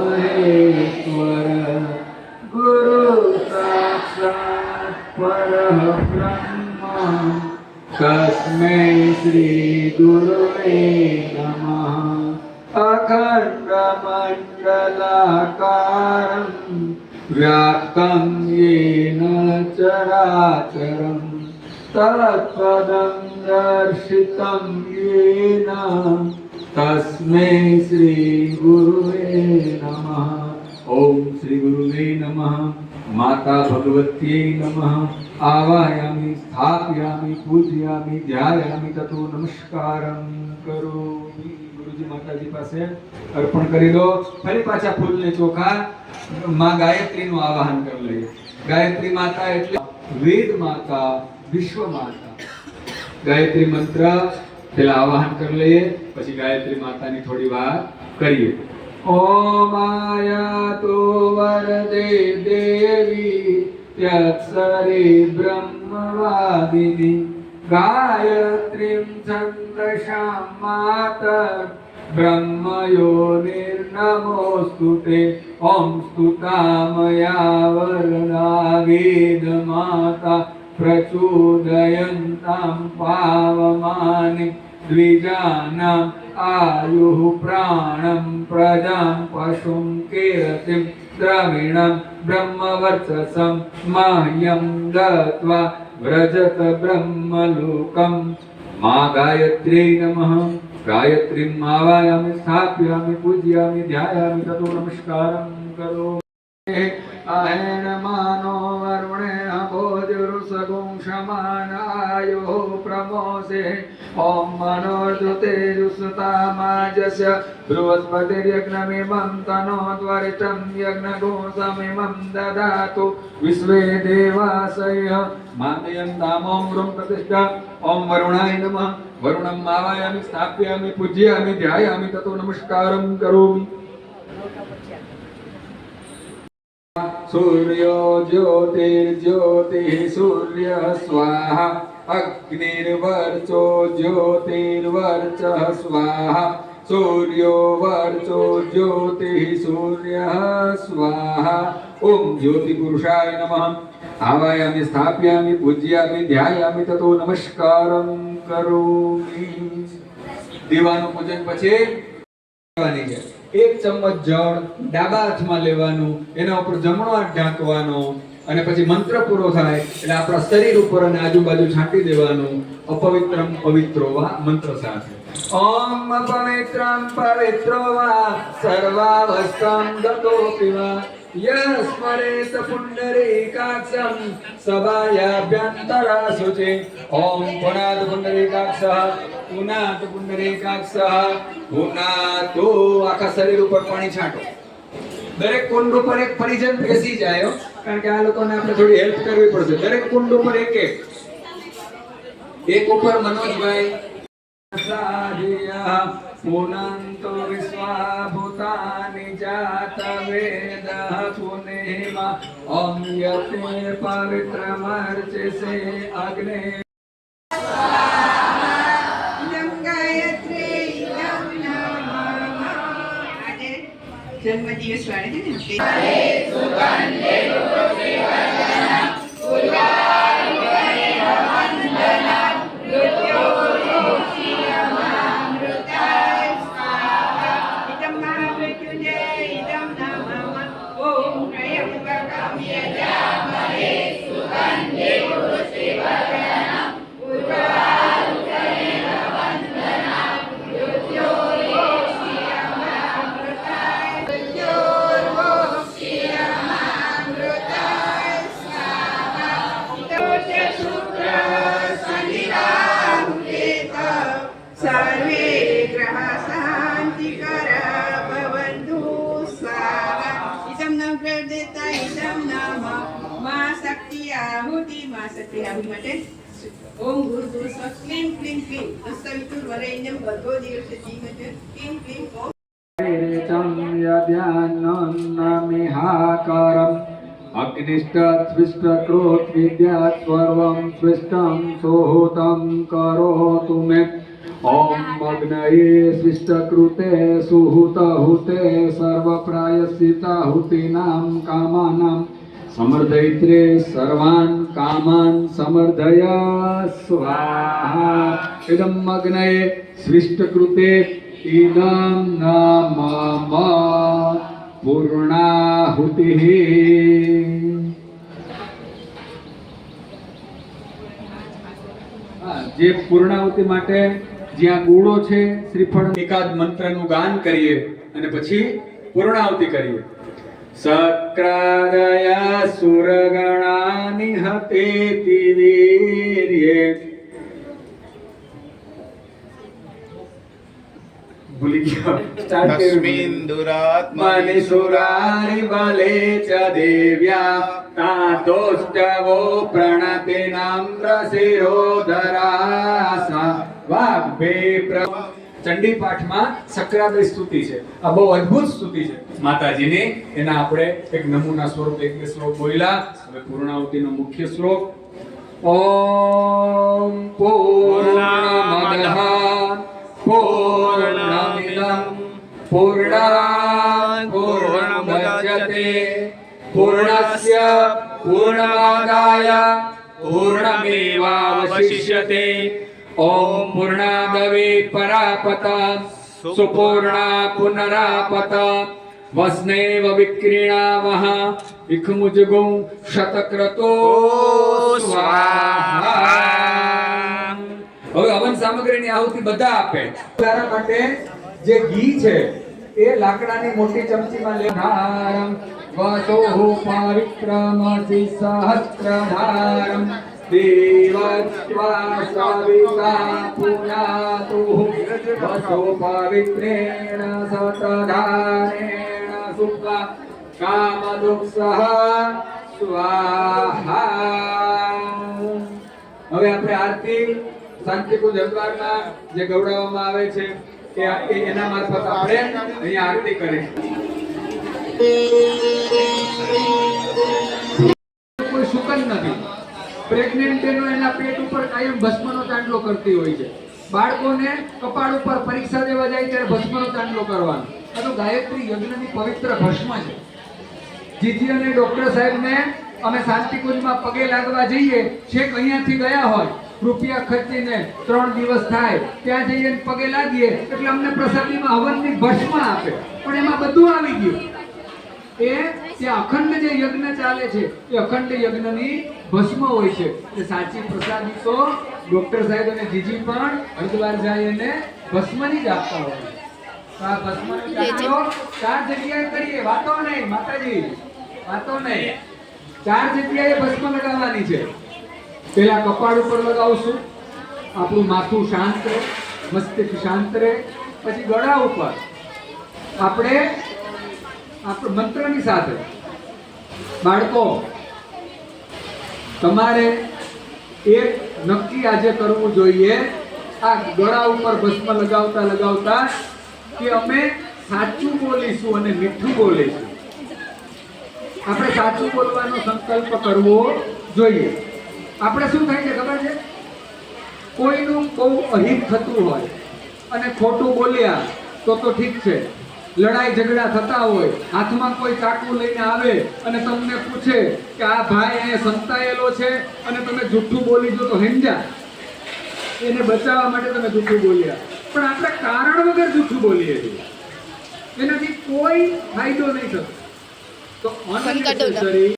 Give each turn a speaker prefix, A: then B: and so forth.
A: महेश्वर गुरु साक्षात् परब्रह्म तस्मै श्री गुरुवे नमः। अखण्डमण्डलाकारं व्याप्तं येन चराचरं तत्पदं दर्शितं येन तस्मै श्री गुरुवे नमः। ओम श्री गुरुवे नमः। माता भगवत्यै नमः। आवायामि स्थापयामि पूजयामि ध्यायामि ततो नमस्कारं करोमि। गुरुजी माताजी પાસે અર્પણ કરી દો। ફરી પાછા ફૂલને ચોખા માં ગાયત્રીનું આવાહન કરી લઈએ। ગાયત્રી માતા એટલે વેદ માતા, વિશ્વ માતા। ગાયત્રી મંત્ર પેલા આવાહન કરી લઈએ, પછી ગાયત્રી માતાની થોડી વાત કરીએ। ઓમ આયાતો વરદે દેવી ત્યક્ષરે બ્રહ્મવાદિની ગાયત્રીં છંદસાં માતર ब्रह्मयोनिर्नमोऽस्तुते। ॐ स्तुता मया वरदा वेदमाता प्रचोदयन्तां पावमानि द्विजानाम् आयुः प्राणं प्रजां पशुं कीर्तिं द्रविणं ब्रह्मवर्चसं मह्यं दत्त्वा व्रजत ब्रह्मलोकं। मां गायत्र्यै नमः। गायत्रीं आवायामि स्थापयामि पूजयामि ध्यायामि ततो नमस्कारं करोमि। आहेन मानो वरुणेन भोजरुसगुं शमानायोः प्रमोसे। ॐ मनोर्जुतेजुसुतामाजस्य बृहस्पतिर्यज्ञमिमं तनोद्वरितं यज्ञघोषमिमं ददातु विश्वे देवासयः मातयन्तामों वरुं प्रतिष्ठा। ॐ वरुणाय नमः। वरुणं आवायामि स्थापयामि पूजयामि ध्यायामि ततो नमस्कारं करोमि। सूर्यो ज्योतिर्ज्योतिः सूर्यः स्वाहा। अग्निर्वर्चो ज्योतिर्वर्चः स्वाहा। सूर्यो वर्चो ज्योतिः सूर्यः स्वाहा। ओम ज्योतिपुरुषाय नमः। आवायामि स्थापयामि पूजयामि ध्यायामि ततो नमस्कारं करोमि। દીવાનું પૂજન પછી લેવાની છે। એક ચમચ જળ ડાબા હાથમાં લેવાનું, એના ઉપર જમણો હાથ ઢાંકવાનો અને પછી મંત્ર પૂરો થાય એટલે આપણા શરીર ઉપર અને આજુબાજુ છાંટી દેવાનું। અપવિત્રમ પવિત્રો વા મંત્ર સાથે। ઓમ પવિત્રમ પવિત્રો વા સર્વાવસ્થં ગતોપી વા यस्मरेत पुण्डरीकाक्षं सभायाभ्यन्तरा शुचि। ओम पुनात पुण्डरीकाक्षः पुनात पुण्डरीकाक्षः पुनातो। आखा शरीर ઉપર પાણી છાંટો। દરેક કુંડ ઉપર એક પરિજન બેસી જાય, કારણ કે આ લોકોને આપણે થોડી હેલ્પ કરવી પડશે। દરેક કુંડ ઉપર એક ઉપર મનોજભાઈ साधिया पुनन्तो विश्वाभूतानि जातवेदः पुनेमा। ॐ यते पवित्रमर्चिषे अग्ने
B: जन्मदिवस वाले दिन ओम गुरु गुरु क्लीं क्लीं क्लीं तस्सवितुर्वरेण्यं भर्गो देवस्य धीमहि क्लीं क्लीं ओम।
A: चं यद्यान्नमिहाकारम् अग्निष्टस्विष्टक्रोत् विद्यात् सर्वं स्विष्टं सोहूतं करोतु मे ॐ अग्नये स्विष्टकृते सुहूतहुते सर्वप्रायश्चिताहुतीनां कामानां समर्दयित्रे सर्वान् कामान् समर्दय स्वाहा इदम् अग्नये स्विष्टकृते इदं नाम पूर्णाहुतिः જે પૂર્ણાહુતિ માટે જ્યાં ગોળો છે શ્રીફળ એકાદ મંત્રનું ગાન કરીએ અને પછી પૂર્ણાહુતિ કરીએ સક્રાદયા સુરગણાનિ હતેતિ વીર્યે ભૂલી ગયો સ્ટાર્ટ
C: તસ્મિन् दुरात्मनि
A: સુરારિ બલે ચ દેવ્યા તાતોષ્ટવો પ્રણતે નમ્રશિરોધરાસા વાગ્ભે ચંડી પાઠમાં સક્રાદય સ્તુતિ છે આ બહુ અદ્ભુત સ્તુતિ છે માતાજીની એના આપણે એક નમૂના સ્વરૂપ એક બે શ્લોક બોલ્યા હવે પૂર્ણાહુતિનો મુખ્ય શ્લોક ઓમ પૂર્ણમદઃ પૂર્ણમિદં પૂર્ણાત પૂર્ણમુદચ્યતે પૂર્ણસ્ય પૂર્ણમાદાય પૂર્ણમેવાવશિષ્યતે ઓમ પૂર્ણાદવે પરાપત સુપૂર્ણા પુનરાપત વસ્નેવ વિક્રીણામઃ ઇખમુજગો શતક્રતો સ્વાહા હવે હવન સામગ્રીની આહુતિ બધા આપે તારા માટે જે ઘી છે એ લાકડાની મોટી ચમચીમાં લેનારમ વસોહુ પવિત્રમસી સહસ્ત્રધારમ દેવત્વા સવિતા પુનાતુ વસો પવિત્રેણ સતધારેણ સુખા કામદુઃસહ સ્વાહા હવે આપણે આરતી શાંતિકુંજ હરિદ્વારમાં જે ગૌરવવામાં આવે છે કે એના મારફત આપણે અહીંયા આરતી કરીશું કોઈ સુકન નથી પ્રેગ્નન્ટ બહેનો એના પેટ ઉપર કાયમ ભસ્મનો ચાંદલો કરતી હોય છે બાળકોને કપાળ ઉપર પરીક્ષા દેવા જાય ત્યારે ભસ્મનો ચાંદલો કરવાનો આ તો ગાયત્રી યજ્ઞની પવિત્ર ભસ્મ છે જીજી અને ડોક્ટર સાહેબને અમે શાંતિકુંજમાં પગે લાગવા જઈએ છેક અહીંયાથી ગયા હોય રૂપિયા ખર્ચીને 3 દિવસ થાય ત્યાં જઈને પગે લાગીએ એટલે અમને પ્રસાદીમાં હવનની ભસ્મ આપે પણ એમાં બધું આવી ગયું એ ત્યાં અખંડ જે યજ્ઞ ચાલે છે એ અખંડ યજ્ઞની ભસ્મ હોય છે એ સાચી પ્રસાદી તો ડોક્ટર સાહેબ અને જીજી પણ હરિદ્વાર જાય અને ભસ્મની જ આપતા હોય તો આ ભસ્મનો ચાંદલો 4 જગ્યાએ કરીએ વાતો નહીં માતાજી વાતો નહીં 4 જગ્યાએ ભસ્મ લગાવવાની છે પહેલા કપાળ ઉપર લગાવશું આપણું માથું શાંત રહે મસ્તિષ્ક શાંત રહે પછી ગળા ઉપર આપણે મંત્રની સાથે બાળકો તમારે એક નક્કી આજે કરવું જોઈએ આ ગળા ઉપર ભસ્મ લગાવતા લગાવતા કે અમે સાચું બોલીશું અને મીઠું બોલીશું આપણે સાચું બોલવાનો સંકલ્પ કરવો જોઈએ આપણે શું થાય છે ખબર છે કોઈનું બહુ અહિત થતું હોય અને ખોટું બોલ્યા તો ઠીક છે લડાઈ ઝઘડા થતા હોય હાથમાં કોઈ ચાકુ લઈને આવે અને તમને પૂછે કે આ ભાઈ અહીંયા સંતાયેલો છે અને તમે જૂઠું બોલી દો તો હેંજા એને બચાવવા માટે તમે જૂઠું બોલ્યા પણ આપણે કારણ વગર જૂઠું બોલીએ છીએ એનાથી કોઈ ફાયદો નહીં થતો તો